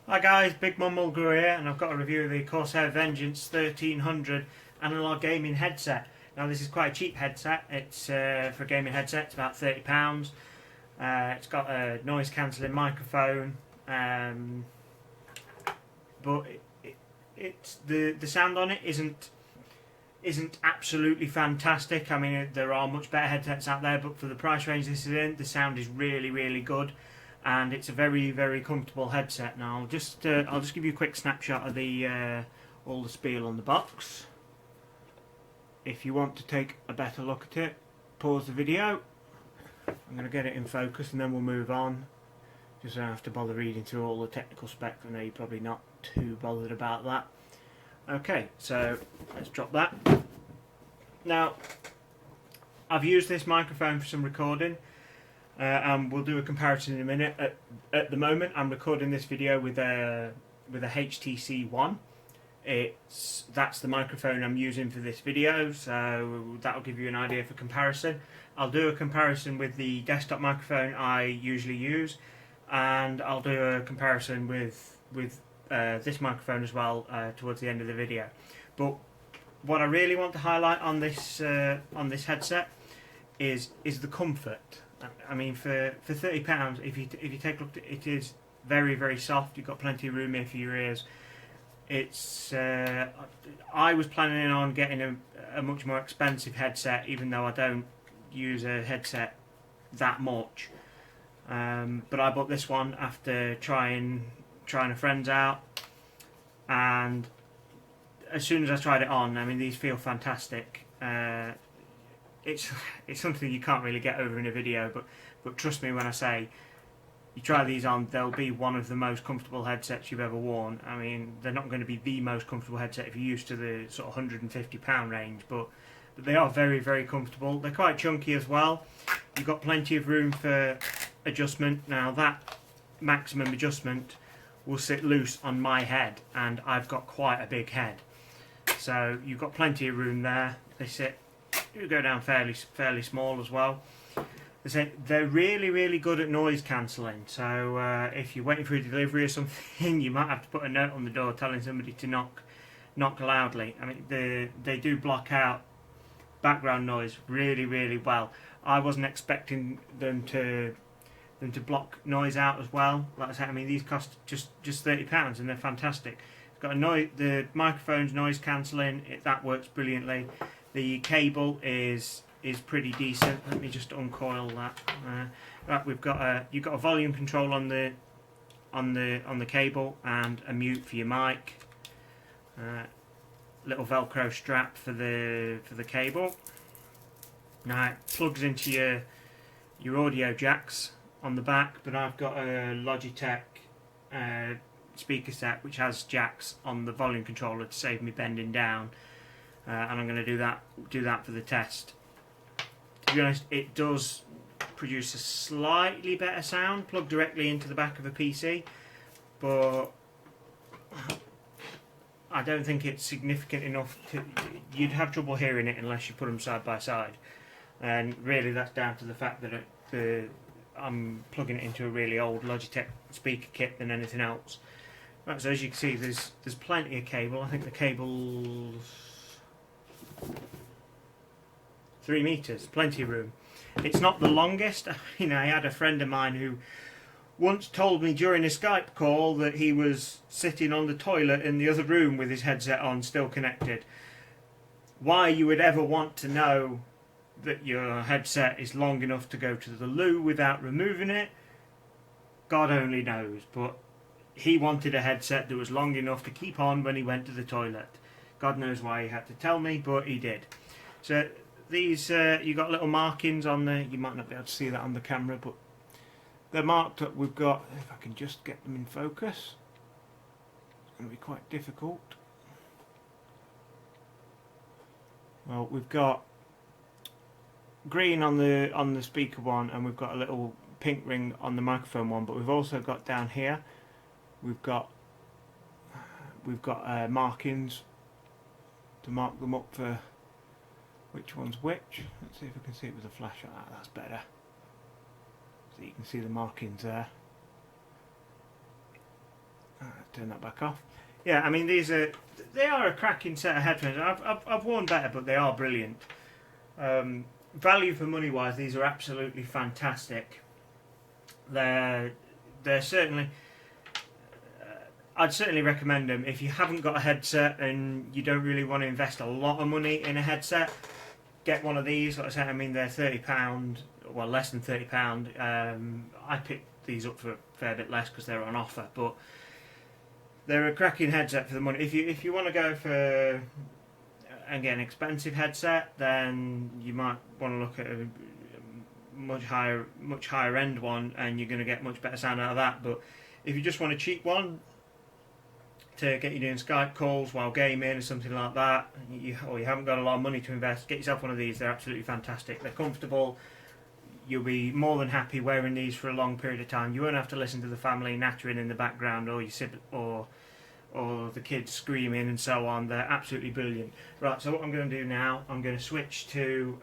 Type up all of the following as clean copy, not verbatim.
Hi guys, Big Mum Mulgrew here, and I've got a review of the Corsair Vengeance 1300 Analogue gaming headset. Now this is quite a cheap headset. It's for a gaming headset. It's about £30. It's got a noise cancelling microphone, but it's the sound on it isn't absolutely fantastic. I mean, there are much better headsets out there, but for the price range this is in, the sound is really good. And it's a very comfortable headset. Now I'll just give you a quick snapshot of the all the spiel on the box. If you want to take a better look at it, pause the video. I'm going to get it in focus and then we'll move on. Just so I don't have to bother reading through all the technical specs. I know you're probably not too bothered about that. Okay, so let's drop that. Now I've used this microphone for some recording. And we'll do a comparison in a minute. At the moment, I'm recording this video with a HTC One. That's the microphone I'm using for this video, so that'll give you an idea for comparison. I'll do a comparison with the desktop microphone I usually use, and I'll do a comparison with this microphone as well towards the end of the video. But what I really want to highlight on this headset is the comfort. I mean, for £30, if you take a look at it, it is very soft. You've got plenty of room here for your ears. It's I was planning on getting a much more expensive headset, even though I don't use a headset that much. But I bought this one after trying a friend's out, and as soon as I tried it on, I mean, these feel fantastic. It's something you can't really get over in a video, but trust me when I say, you try these on, they'll be one of the most comfortable headsets you've ever worn. I mean, they're not going to be the most comfortable headset if you're used to the sort of £150 range, but they are very comfortable. They're quite chunky as well. You've got plenty of room for adjustment. Now that maximum adjustment will sit loose on my head, and I've got quite a big head, so you've got plenty of room there. They sit. You go down fairly small as well. They're really good at noise cancelling. So if you're waiting for a delivery or something, you might have to put a note on the door telling somebody to knock loudly. I mean, they do block out background noise really well. I wasn't expecting them to block noise out as well. Like I said, I mean, these cost just £30 and they're fantastic. It's got the microphone's noise cancelling. That works brilliantly. The cable is pretty decent. Let me just uncoil that. Right, you've got a volume control on the cable and a mute for your mic. Little Velcro strap for the cable. Now it plugs into your audio jacks on the back, but I've got a Logitech speaker set which has jacks on the volume controller to save me bending down. And I'm going to do that for the test. To be honest, it does produce a slightly better sound plugged directly into the back of a PC, but I don't think it's significant enough to. You'd have trouble hearing it unless you put them side by side, and really that's down to the fact that I'm plugging it into a really old Logitech speaker kit than anything else. Right, so as you can see, there's plenty of cable. I think the cable's 3 meters, plenty of room. It's not the longest. You know, I had a friend of mine who once told me during a Skype call that he was sitting on the toilet in the other room with his headset on, still connected. Why you would ever want to know that your headset is long enough to go to the loo without removing it, God only knows. But he wanted a headset that was long enough to keep on when he went to the toilet. God knows why he had to tell me, but he did. So these, you got little markings on there. You might not be able to see that on the camera, but they're marked up. We've got, if I can just get them in focus, it's going to be quite difficult. Well, we've got green on the speaker one, and we've got a little pink ring on the microphone one. But we've also got down here, we've got markings to mark them up for which one's which. Let's see if we can see it with a flashlight. That's better. So you can see the markings there. turn that back off. Yeah, I mean they are a cracking set of headphones. I've worn better, but they are brilliant. Value for money wise, these are absolutely fantastic. They're certainly. I'd certainly recommend them if you haven't got a headset and you don't really want to invest a lot of money in a headset. Get one of these. Like I said, I mean they're £30, well less than £30. I picked these up for a fair bit less because they're on offer, but they're a cracking headset for the money. If you want to go for again expensive headset, then you might want to look at a much higher end one, and you're going to get much better sound out of that. But if you just want a cheap one to get you doing Skype calls while gaming or something like that, or you haven't got a lot of money to invest, get yourself one of these. They're absolutely fantastic. They're comfortable. You'll be more than happy wearing these for a long period of time. You won't have to listen to the family nattering in the background, or your sibling, or the kids screaming and so on. They're absolutely brilliant. Right, so what I'm going to do now, I'm going to switch to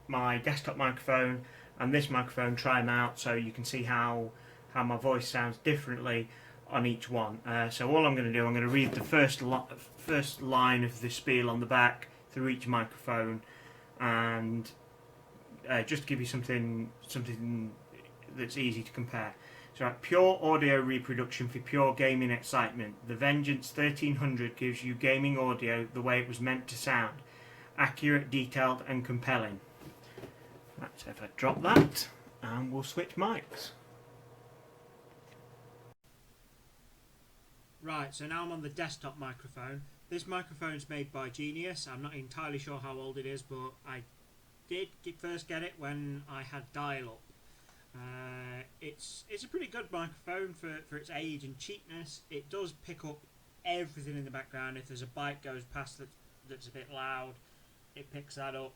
my desktop microphone and this microphone, try them out so you can see how my voice sounds differently on each one. So all I'm going to do, I'm going to read the first line of the spiel on the back through each microphone, and just to give you something that's easy to compare. So, right, pure audio reproduction for pure gaming excitement. The Vengeance 1300 gives you gaming audio the way it was meant to sound. Accurate, detailed and compelling. Right, so if I drop that, and we'll switch mics. Right, so now I'm on the desktop microphone. This microphone's made by Genius. I'm not entirely sure how old it is, but I did first get it when I had dial-up. It's a pretty good microphone for its age and cheapness. It does pick up everything in the background. If there's a bike goes past that's a bit loud, it picks that up.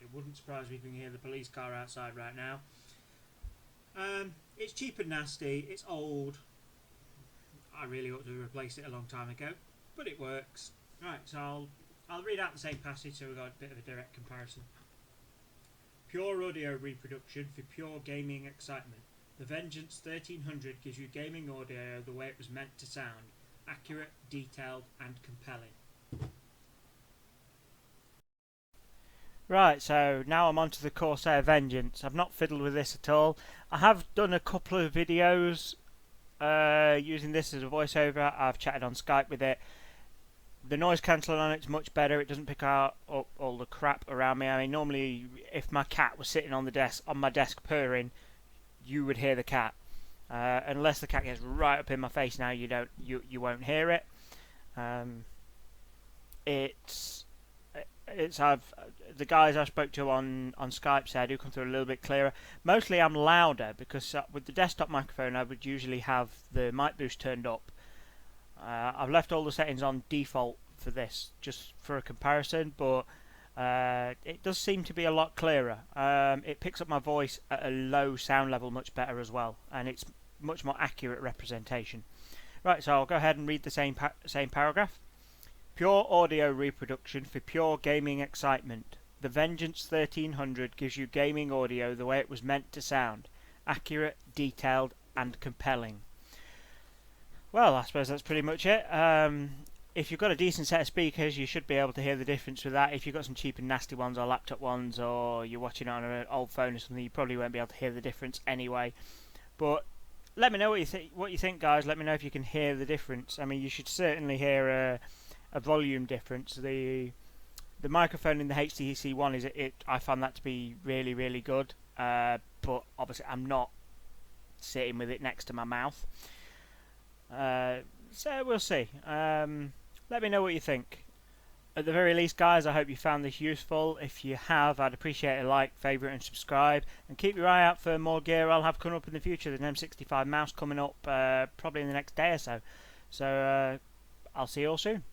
It wouldn't surprise me if you can hear the police car outside right now. It's cheap and nasty. It's old. I really ought to have replaced it a long time ago, but it works. Right, so I'll read out the same passage so we've got a bit of a direct comparison. Pure audio reproduction for pure gaming excitement. The Vengeance 1300 gives you gaming audio the way it was meant to sound. Accurate, detailed and compelling. Right, so now I'm onto the Corsair Vengeance. I've not fiddled with this at all. I have done a couple of videos using this as a voiceover. I've chatted on Skype with it. The noise cancelling on it's much better. It doesn't pick up all the crap around me. I mean, normally if my cat was sitting on my desk purring, you would hear the cat. Unless the cat gets right up in my face now, you won't hear it. The guys I spoke to on Skype said I do come through a little bit clearer. Mostly I'm louder because with the desktop microphone I would usually have the mic boost turned up. I've left all the settings on default for this just for a comparison, but it does seem to be a lot clearer. It picks up my voice at a low sound level much better as well, and it's much more accurate representation. Right, so I'll go ahead and read the same paragraph. Pure audio reproduction for pure gaming excitement. The Vengeance 1300 gives you gaming audio the way it was meant to sound. Accurate, detailed and compelling. Well, I suppose that's pretty much it. If you've got a decent set of speakers, you should be able to hear the difference with that. If you've got some cheap and nasty ones or laptop ones, or you're watching it on an old phone or something, you probably won't be able to hear the difference anyway. But let me know what you think, guys. Let me know if you can hear the difference. I mean, you should certainly hear a volume difference. The microphone in the HTC One I found that to be really, really good. But obviously, I'm not sitting with it next to my mouth. So we'll see. Let me know what you think. At the very least, guys, I hope you found this useful. If you have, I'd appreciate a like, favourite and subscribe. And keep your eye out for more gear I'll have coming up in the future. There's an M65 mouse coming up probably in the next day or so. So I'll see you all soon.